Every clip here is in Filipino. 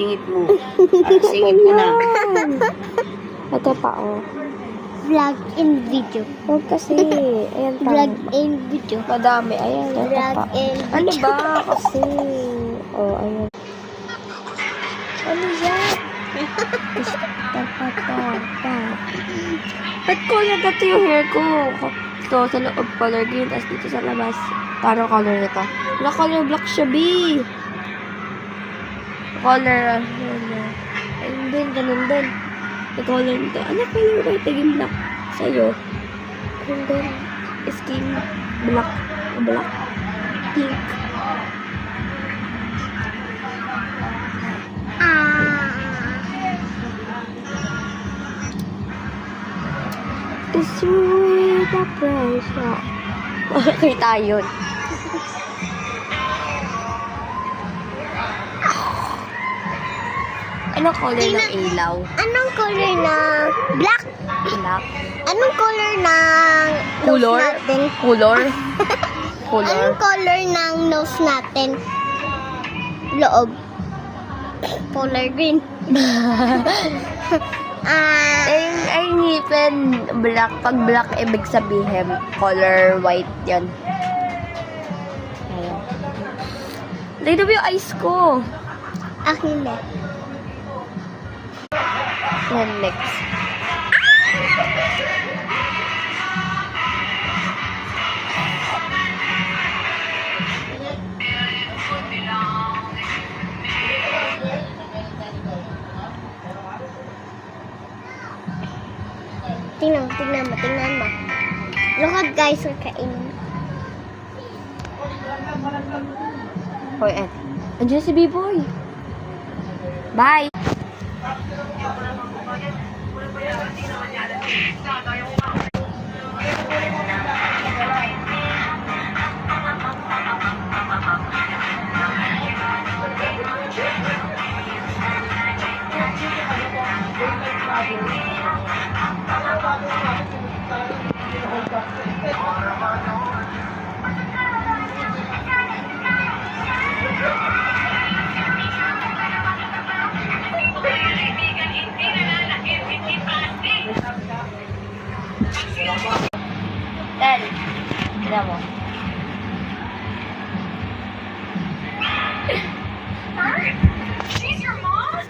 Singit mo. Singit mo na. Ito pa, oh. Vlog and video. Huwag kasi. Ayan pa. Vlog and video. Madami. Ayan, ito Vlog pa. and Ano video. ba? Kasi. Oh, ayan. Ano yan? Ba't color na ito yung hair ko? Ito, sa loob color green, tapos dito sa labas. Paano color nito? Wala color black siya, B. Color, ayun din, ganun din. Yung color nito. Ano color ba? Tiging black sa'yo. Ganun din. Skin black. Black. Pink. The sweet pressure. Makakita yun. Anong color ng ilaw? Anong color ng black? Black? Anong color ng Color? nose natin? Color? Color? Anong color ng nose natin? Loob. Color green. Ay, ngipin. Black. Pag black, ibig sabihin, color white yan. Ayan. Dito ba yung eyes ko? Akin na. Then next. Tingnan mo. Look at guys, we're kainin. Hoy, Ed. Andiyan si B-Boy. Bye! Ted, tignan mo. She's your mom?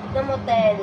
Tignan mo, Ted.